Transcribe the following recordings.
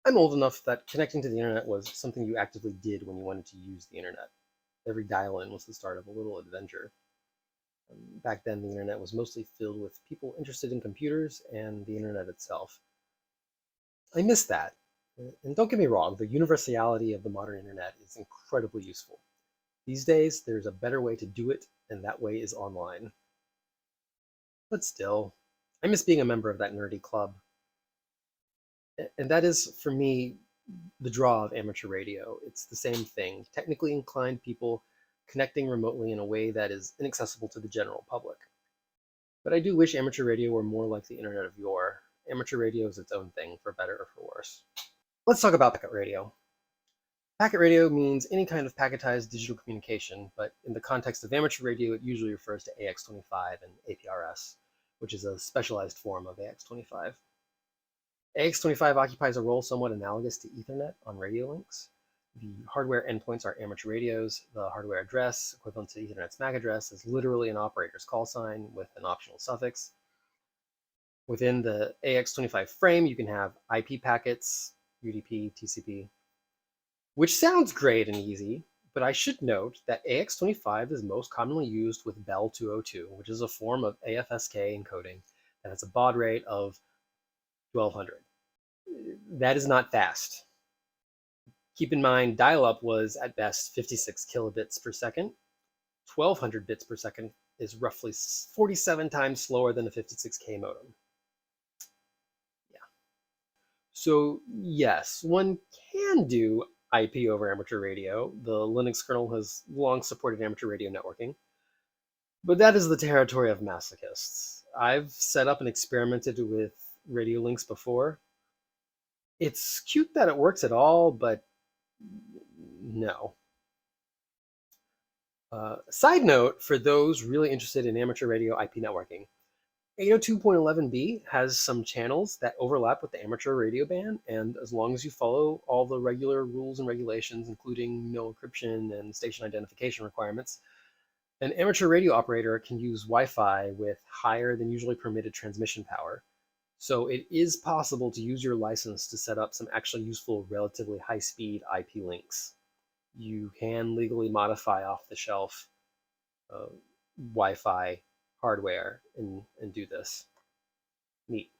I'm old enough that connecting to the internet was something you actively did when you wanted to use the internet. Every dial-in was the start of a little adventure. Back then, the internet was mostly filled with people interested in computers and the internet itself. I miss that. And don't get me wrong, the universality of the modern internet is incredibly useful. These days, there's a better way to do it, and that way is online. But still, I miss being a member of that nerdy club. And that is, for me, the draw of amateur radio. It's the same thing. Technically inclined people connecting remotely in a way that is inaccessible to the general public. But I do wish amateur radio were more like the internet of yore. Amateur radio is its own thing, for better or for worse. Let's talk about packet radio. Packet radio means any kind of packetized digital communication, but in the context of amateur radio, it usually refers to AX25 and APRS, which is a specialized form of AX25. AX25 occupies a role somewhat analogous to Ethernet on radio links. The hardware endpoints are amateur radios. The hardware address, equivalent to Ethernet's MAC address, is literally an operator's call sign with an optional suffix. Within the AX25 frame, you can have IP packets, UDP, TCP, which sounds great and easy, but I should note that AX25 is most commonly used with Bell 202, which is a form of AFSK encoding that has a baud rate of 1200. That is not fast. Keep in mind, dial-up was at best 56 kilobits per second. 1200 bits per second is roughly 47 times slower than a 56K modem. Yeah. So yes, one can do IP over amateur radio. The Linux kernel has long supported amateur radio networking, but that is the territory of masochists. I've set up and experimented with radio links before. It's cute that it works at all, but no. Side note, for those really interested in amateur radio IP networking, 802.11b has some channels that overlap with the amateur radio band, and as long as you follow all the regular rules and regulations, including no encryption and station identification requirements, an amateur radio operator can use Wi-Fi with higher than usually permitted transmission power. So it is possible to use your license to set up some actually useful, relatively high-speed IP links. You can legally modify off-the-shelf Wi-Fi hardware and do this. Neat.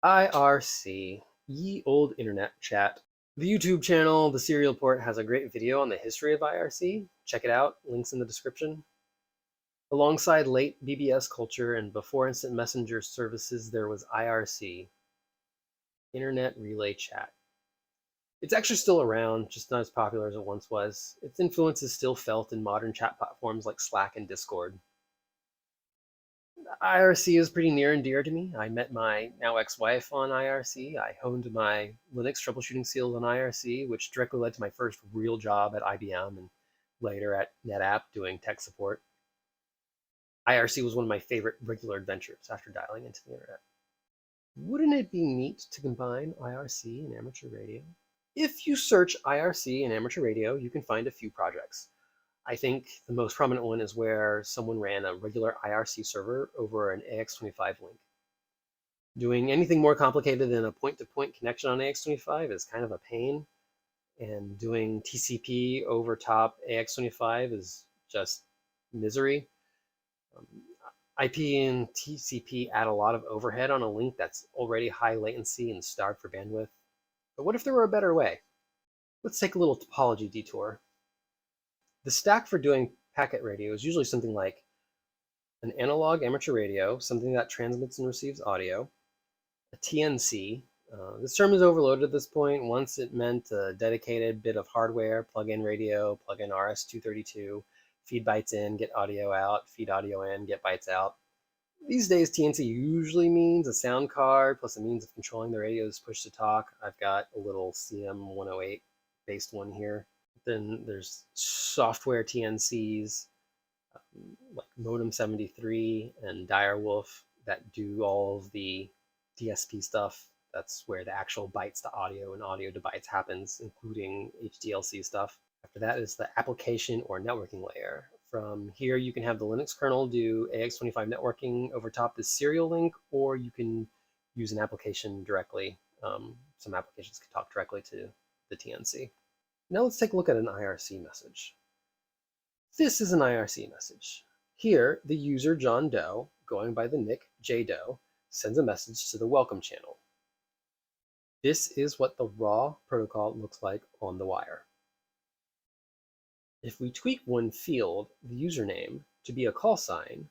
IRC, ye old internet chat. The YouTube channel, The Serial Port, has a great video on the history of IRC. Check it out, links in the description. Alongside late BBS culture and before instant messenger services, there was IRC, Internet Relay Chat. It's actually still around, just not as popular as it once was. Its influence is still felt in modern chat platforms like Slack and Discord. IRC is pretty near and dear to me. I met my now ex-wife on IRC. I honed my Linux troubleshooting skills on IRC, which directly led to my first real job at IBM and later at NetApp doing tech support. IRC was one of my favorite regular adventures after dialing into the internet. Wouldn't it be neat to combine IRC and amateur radio? If you search IRC and amateur radio, you can find a few projects. I think the most prominent one is where someone ran a regular IRC server over an AX25 link. Doing anything more complicated than a point-to-point connection on AX25 is kind of a pain, and doing TCP over top AX25 is just misery. IP and TCP add a lot of overhead on a link that's already high latency and starved for bandwidth. But what if there were a better way? Let's take a little topology detour. The stack for doing packet radio is usually something like an analog amateur radio, something that transmits and receives audio, a TNC. This term is overloaded at this point. Once it meant a dedicated bit of hardware, plug-in radio, plug-in RS-232, feed bytes in, get audio out, feed audio in, get bytes out. These days, TNC usually means a sound card plus a means of controlling the radio's push-to-talk. I've got a little CM108 based one here. Then there's software TNCs, like Modem 73 and Direwolf, that do all of the DSP stuff. That's where the actual bytes to audio and audio to bytes happens, including HDLC stuff. After that is the application or networking layer. From here, you can have the Linux kernel do AX25 networking over top this serial link, or you can use an application directly Some applications can talk directly to the TNC. Now let's take a look at an IRC message. This is an IRC message. Here, the user John Doe, going by the nick JDoe, sends a message to the welcome channel. This is what the raw protocol looks like on the wire. If we tweak one field, the username, to be a call sign,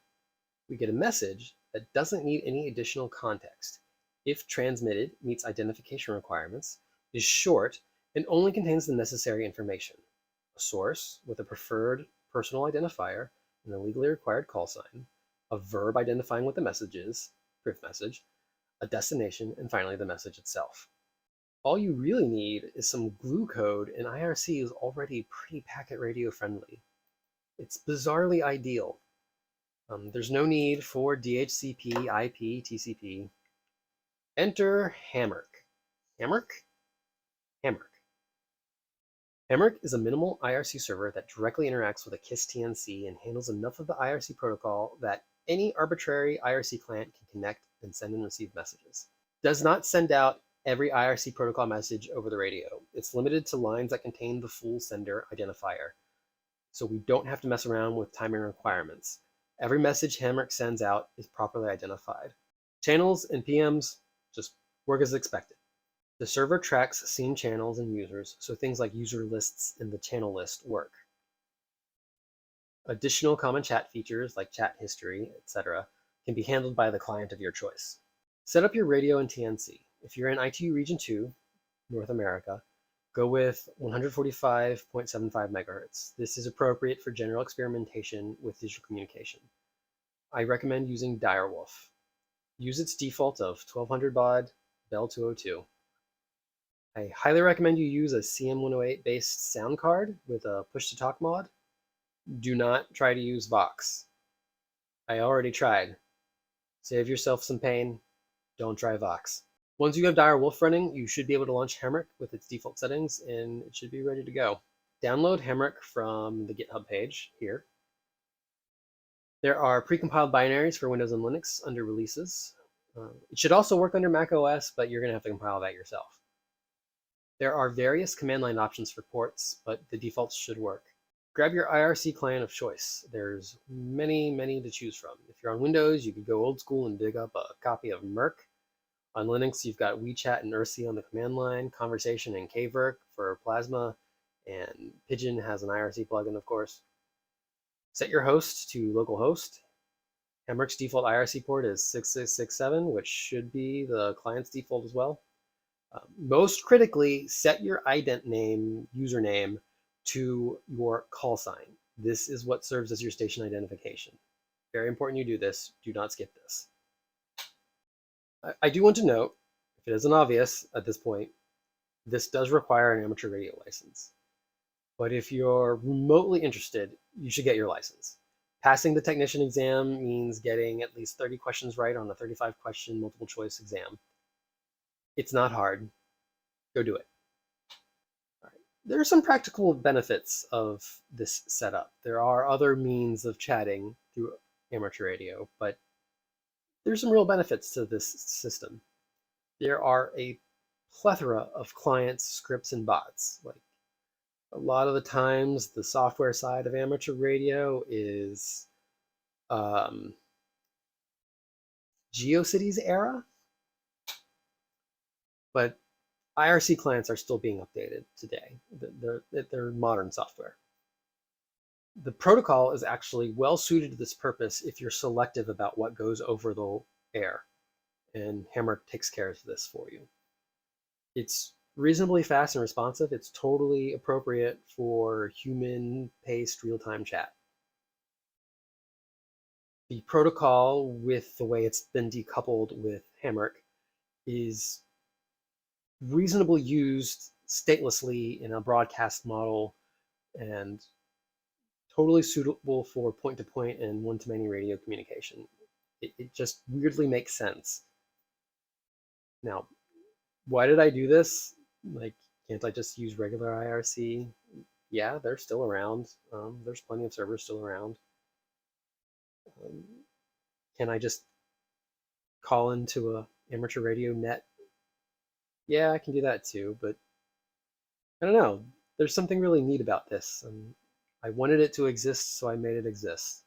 we get a message that doesn't need any additional context. If transmitted meets identification requirements, is short, and only contains the necessary information: a source with a preferred personal identifier and a legally required call sign, a verb identifying what the message is, proof message, a destination, and finally the message itself. All you really need is some glue code, and IRC is already pretty packet radio friendly. It's bizarrely ideal. There's no need for DHCP, IP, TCP. Enter Hammerk. Hammerk? Hammerk. Hammerk is a minimal IRC server that directly interacts with a KISS TNC and handles enough of the IRC protocol that any arbitrary IRC client can connect and send and receive messages. Does not send out every IRC protocol message over the radio. It's limited to lines that contain the full sender identifier, so we don't have to mess around with timing requirements. Every message Hammerk sends out is properly identified. Channels and PMs just work as expected. The server tracks seen channels and users, so things like user lists and the channel list work. Additional common chat features like chat history, etc., can be handled by the client of your choice. Set up your radio and TNC. If you're in ITU Region 2, North America, go with 145.75 megahertz. This is appropriate for general experimentation with digital communication. I recommend using Direwolf. Use its default of 1200 baud Bell 202. I highly recommend you use a CM108 based sound card with a push-to-talk mod. Do not try to use Vox. I already tried. Save yourself some pain. Don't try Vox. Once you have Direwolf running, you should be able to launch Hammerk with its default settings, and it should be ready to go. Download Hammerk from the GitHub page here. There are precompiled binaries for Windows and Linux under releases. It should also work under Mac OS, but you're going to have to compile that yourself. There are various command line options for ports, but the defaults should work. Grab your IRC client of choice. There's many to choose from. If you're on Windows, you could go old school and dig up a copy of Merc. On Linux, you've got WeChat and IRC on the command line, Conversation and KVerk for Plasma, and Pigeon has an IRC plugin, of course. Set your host to localhost. Hammerk's default IRC port is 6667, which should be the client's default as well. Most critically, set your ident name, username, to your call sign. This is what serves as your station identification. Very important you do this. Do not skip this. I do want to note, if it isn't obvious at this point, this does require an amateur radio license. But if you're remotely interested, you should get your license. Passing the technician exam means getting at least 30 questions right on a 35-question multiple choice exam. It's not hard. Go do it. All right. There are some practical benefits of this setup. There are other means of chatting through amateur radio, but there's some real benefits to this system. There are a plethora of clients, scripts, and bots. Like a lot of the times, the software side of amateur radio is GeoCities era, but IRC clients are still being updated today. They're modern software. The protocol is actually well suited to this purpose if you're selective about what goes over the air, and Hammerk takes care of this for you. It's reasonably fast and responsive. It's totally appropriate for human-paced real-time chat. The protocol, with the way it's been decoupled with Hammerk, is reasonably used statelessly in a broadcast model and totally suitable for point-to-point and one-to-many radio communication. It just weirdly makes sense. Now, why did I do this? Like, can't I just use regular IRC? Yeah, they're still around. There's plenty of servers still around. Can I just call into a amateur radio net Yeah, I can do that too, but I don't know. There's something really neat about this, and I wanted it to exist, so I made it exist.